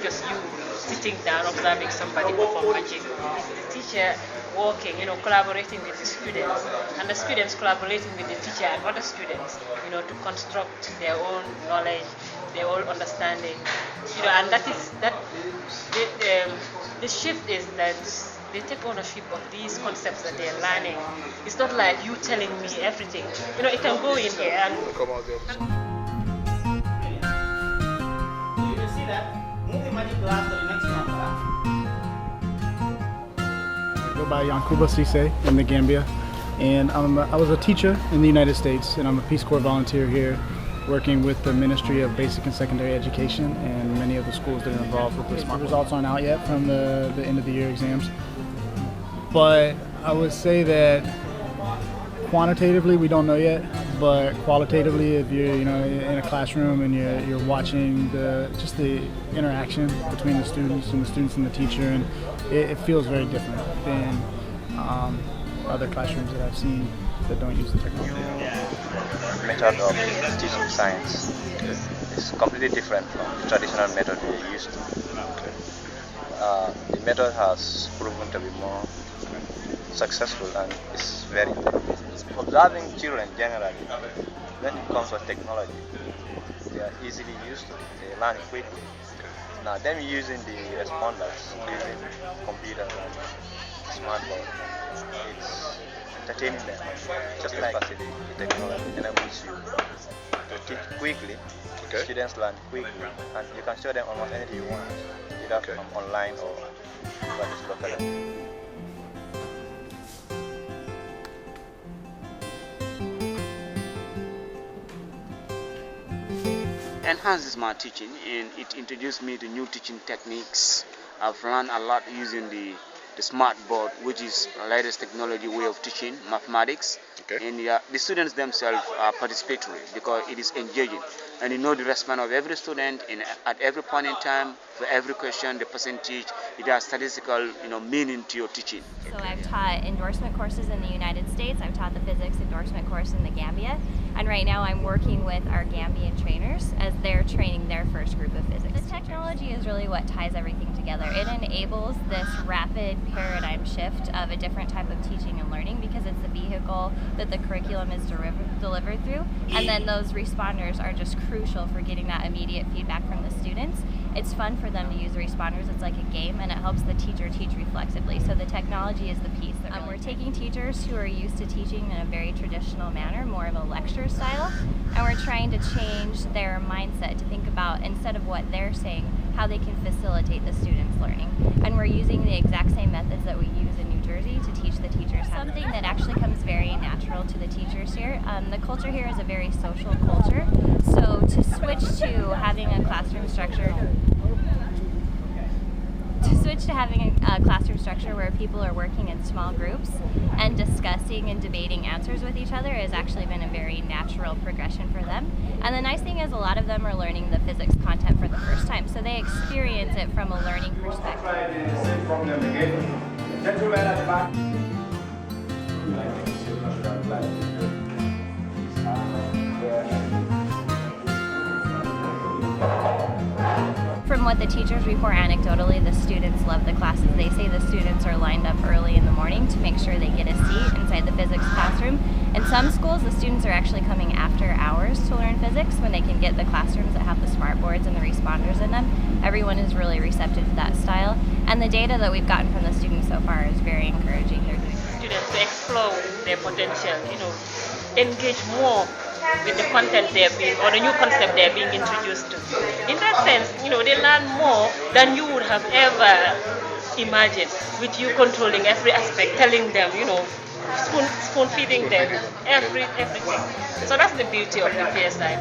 just you sitting down observing somebody perform magic. It's the teacher working, collaborating with the students, and the students collaborating with the teacher and other students, to construct their own knowledge, their own understanding, and that is that. The shift is that they take ownership of these concepts that they're learning. It's not like you telling me everything. It can go in here and come out the other side. So you can see that. Move the magic glass to the next one. I go by Yankuba Cisse in the Gambia, and I was a teacher in the United States, and I'm a Peace Corps volunteer here, working with the Ministry of Basic and Secondary Education and many of the schools that are involved with this. The results aren't out yet from the end of the year exams, but I would say that quantitatively we don't know yet, but qualitatively, if you're in a classroom and you're watching the interaction between the students and the teacher, and it feels very different than other classrooms that I've seen that don't use the technology. Method of teaching science is completely different from the traditional method we're used to. The method has proven to be more successful and is very important. Observing children generally, when it comes to technology, they are easily used to it, they learn quickly. Now them using the responders, using computers and smartphones, it's entertaining them, just like the technology enables you to teach quickly. Students learn quickly, and you can show them almost anything you want, either from online or locally. Enhances my teaching, and it introduced me to new teaching techniques. I've learned a lot using the smart board, which is the latest technology way of teaching mathematics. And the students themselves are participatory because it is engaging, and the response of every student at every point in time, for every question, the percentage, it has statistical meaning to your teaching. So I've taught endorsement courses in the United States. I've taught the physics endorsement course in the Gambia, and right now I'm working with our Gambian trainers as they're training their first group of physics. The technology is really what ties everything together. It enables this rapid paradigm shift of a different type of teaching and learning because it's the vehicle that the curriculum is delivered through, and then those responders are just crucial for getting that immediate feedback from the students. It's fun for them to use the responders. It's like a game, and it helps the teacher teach reflexively. So the technology is the piece that we're taking teachers who are used to teaching in a very traditional manner, more of a lecture style, and we're trying to change their mindset to think about, instead of what they're saying, how they can facilitate the students' learning. And we're using the exact same methods that we use in New Jersey to teach the teachers. Something that actually comes very natural to the teachers here. The culture here is a very social culture, so to switch to having a classroom structure where people are working in small groups and discussing and debating answers with each other has actually been a very natural progression for them. And the nice thing is a lot of them are learning the physics content for the first time, so they experience it from a learning perspective. From what the teachers report anecdotally, the students love the classes. They say the students are lined up early in the morning to make sure they get a seat inside the physics classroom. In some schools, the students are actually coming after hours to learn physics when they can get the classrooms that have the smart boards and the responders in them. Everyone is really receptive to that style. And the data that we've gotten from the students so far is very encouraging. They're doing students to explore their potential, engage more with the content or the new concept they're being introduced to. In that sense, they learn more than you would have ever imagined, with you controlling every aspect, telling them, spoon feeding them everything. So that's the beauty of the PSI.